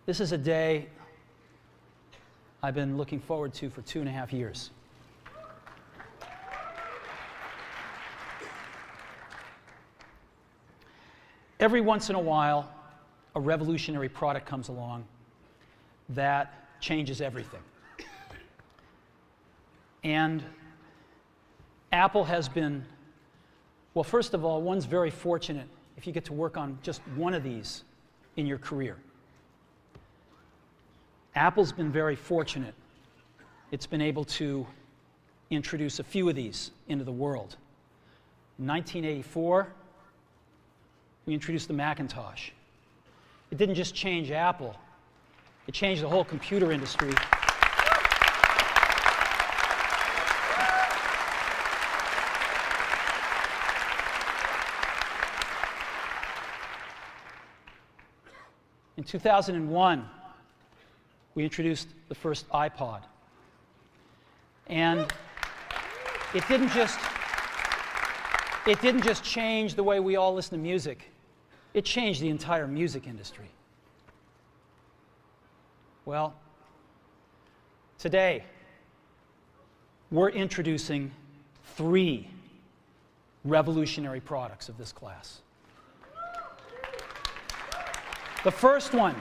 This is a day I've been looking forward to for 2.5 years. Every once in a while, a revolutionary product comes along that changes everything. And Apple has been, well, first of all, one's very fortunate if you get to work on just one of these in your career. Apple's been very fortunate. It's been able to introduce a few of these into the world. In 1984, we introduced the Macintosh. It didn't just change Apple, it changed the whole computer industry. In 2001, we introduced the first iPod. And it didn't just change the way we all listen to music. It changed the entire music industry. Well, today, we're introducing 3 revolutionary products of this class. The first one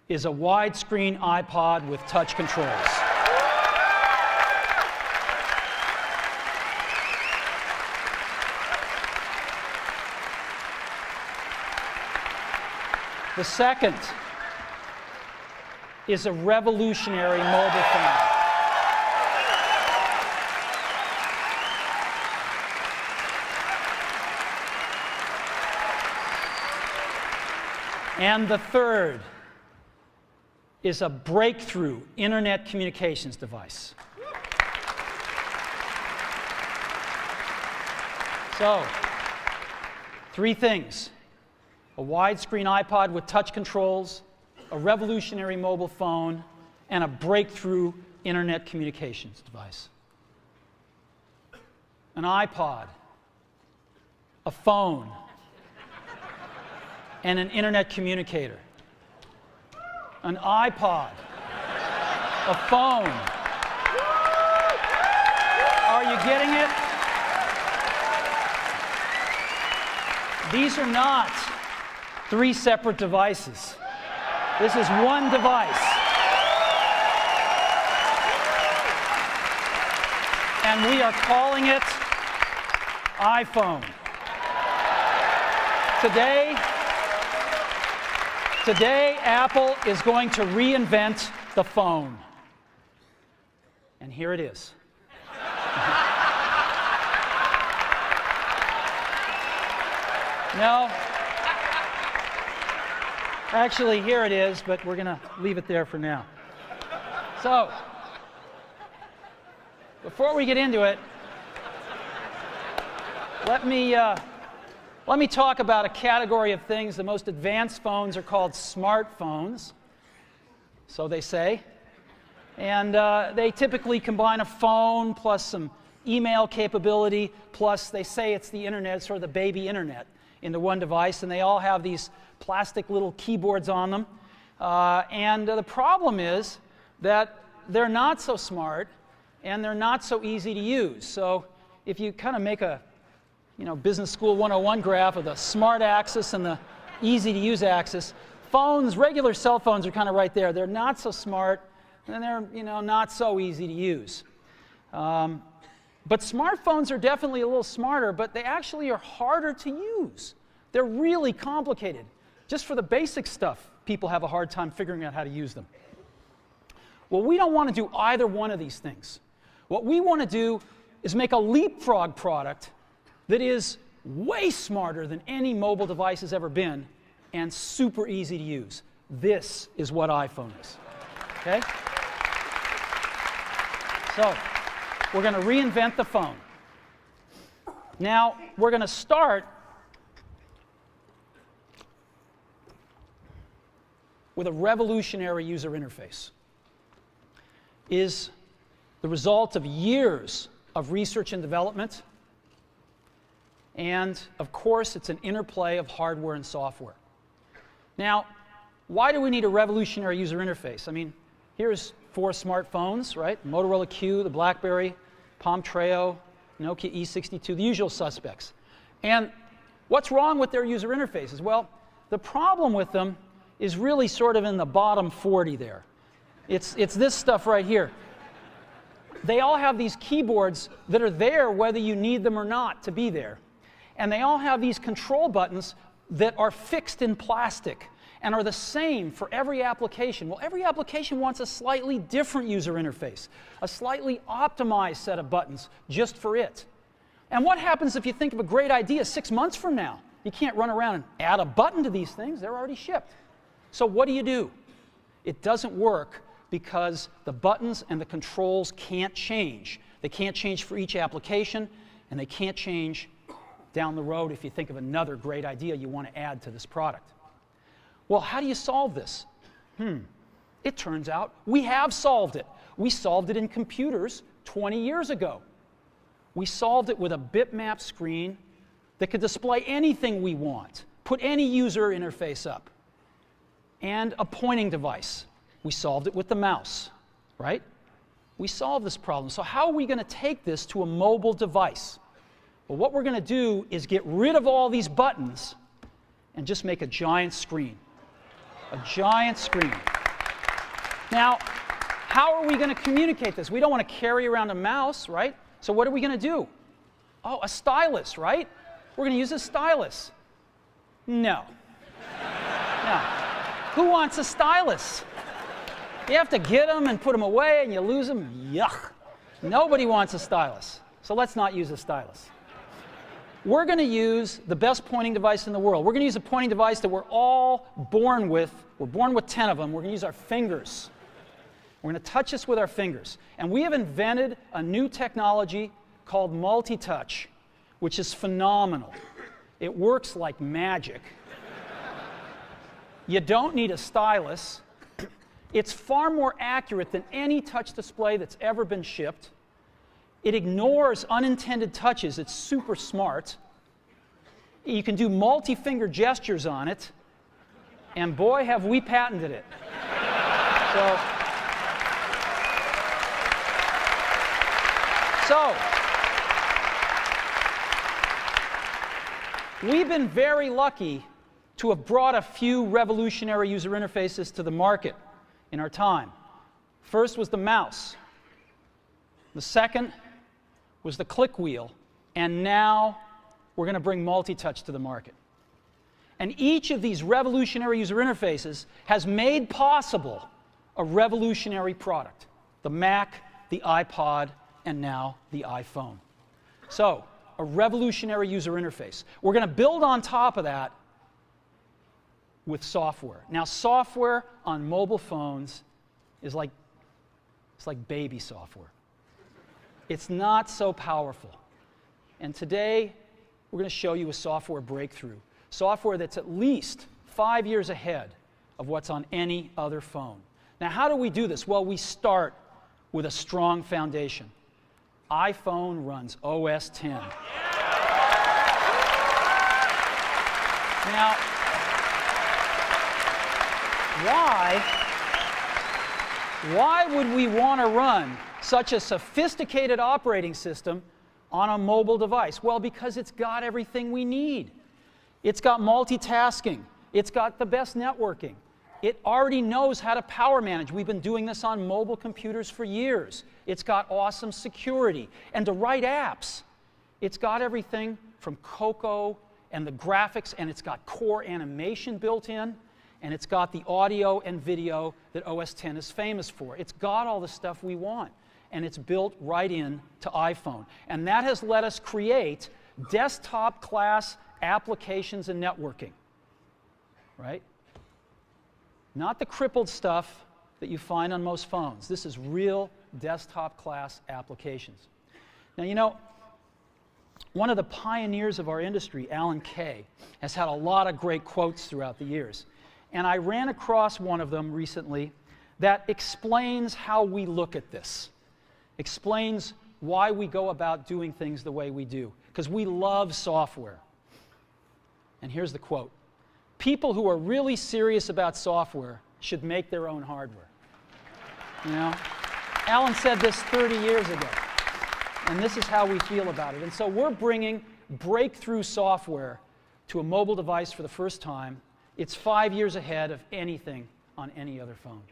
is a widescreen iPod with touch controls. The second is a revolutionary mobile phone. And the third is a breakthrough internet communications device. So, 3 things: a widescreen iPod with touch controls, a revolutionary mobile phone, and a breakthrough internet communications device. An iPod, a phone, and an internet communicator. An iPod, a phone. Are you getting it? These are not 3 separate devices. This is one device. And we are calling it iPhone. Today, Apple is going to reinvent the phone. And here it is. No. Actually, here it is, but we're going to leave it there for now. So, before we get into it, let me talk about a category of things. The most advanced phones are called smartphones, so they say. And they typically combine a phone plus some email capability, plus they say it's the internet, sort of the baby internet, into one device, and they all have these plastic little keyboards on them. And the problem is that they're not so smart, and they're not so easy to use. So if you kind of make a Business School 101 graph of the smart axis and the easy-to-use axis, phones, regular cell phones, are kind of right there. They're not so smart, and they're not so easy to use. But smartphones are definitely a little smarter, but they actually are harder to use. They're really complicated. Just for the basic stuff, people have a hard time figuring out how to use them. Well, we don't want to do either one of these things. What we want to do is make a leapfrog product that is way smarter than any mobile device has ever been and super easy to use. This is what iPhone is. Okay? So, we're going to reinvent the phone. Now, we're going to start with a revolutionary user interface. It is the result of years of research and development. And, of course, it's an interplay of hardware and software. Now, why do we need a revolutionary user interface? I mean, here's 4 smartphones, right? Motorola Q, the BlackBerry, Palm Treo, Nokia E62, the usual suspects. And what's wrong with their user interfaces? Well, the problem with them is really sort of in the bottom 40 there. It's this stuff right here. They all have these keyboards that are there whether you need them or not to be there. And they all have these control buttons that are fixed in plastic and are the same for every application. Well, every application wants a slightly different user interface, a slightly optimized set of buttons just for it. And what happens if you think of a great idea 6 months from now? You can't run around and add a button to these things. They're already shipped. So what do? It doesn't work because the buttons and the controls can't change. They can't change for each application, and they can't change down the road if you think of another great idea you want to add to this product. Well, how do you solve this? It turns out we have solved it. We solved it in computers 20 years ago. We solved it with a bitmap screen that could display anything we want, put any user interface up, and a pointing device. We solved it with the mouse, right? We solved this problem. So how are we going to take this to a mobile device? Well, what we're going to do is get rid of all these buttons and just make a giant screen. A giant screen. Now, how are we going to communicate this? We don't want to carry around a mouse, right? So what are we going to do? Oh, a stylus, right? We're going to use a stylus. No. No. Who wants a stylus? You have to get them and put them away and you lose them. Yuck. Nobody wants a stylus. So let's not use a stylus. We're going to use the best pointing device in the world. We're going to use a pointing device that we're all born with. We're born with 10 of them. We're going to use our fingers. We're going to touch this with our fingers. And we have invented a new technology called multi-touch, which is phenomenal. It works like magic. You don't need a stylus. It's far more accurate than any touch display that's ever been shipped. It ignores unintended touches. It's super smart. You can do multi-finger gestures on it. And boy, have we patented it. So, we've been very lucky to have brought a few revolutionary user interfaces to the market in our time. First was the mouse. The second was the click wheel. And now we're going to bring multi-touch to the market. And each of these revolutionary user interfaces has made possible a revolutionary product. The Mac, the iPod, and now the iPhone. So, a revolutionary user interface. We're going to build on top of that with software. Now, software on mobile phones is like baby software. It's not so powerful. And today, we're going to show you a software breakthrough. Software that's at least 5 years ahead of what's on any other phone. Now, how do we do this? Well, we start with a strong foundation. iPhone runs OS X. Now, why would we want to run such a sophisticated operating system on a mobile device? Well, because it's got everything we need. It's got multitasking. It's got the best networking. It already knows how to power manage. We've been doing this on mobile computers for years. It's got awesome security. And to write apps, it's got everything from Cocoa and the graphics, and it's got core animation built in, and it's got the audio and video that OS X is famous for. It's got all the stuff we want, and it's built right in to iPhone. And that has let us create desktop-class applications and networking, right? Not the crippled stuff that you find on most phones. This is real desktop-class applications. Now, you know, one of the pioneers of our industry, Alan Kay, has had a lot of great quotes throughout the years. And I ran across one of them recently that explains how we look at this, explains why we go about doing things the way we do, because we love software. And here's the quote: people who are really serious about software should make their own hardware. You know? Alan said this 30 years ago, and this is how we feel about it. And so we're bringing breakthrough software to a mobile device for the first time. It's 5 years ahead of anything on any other phone.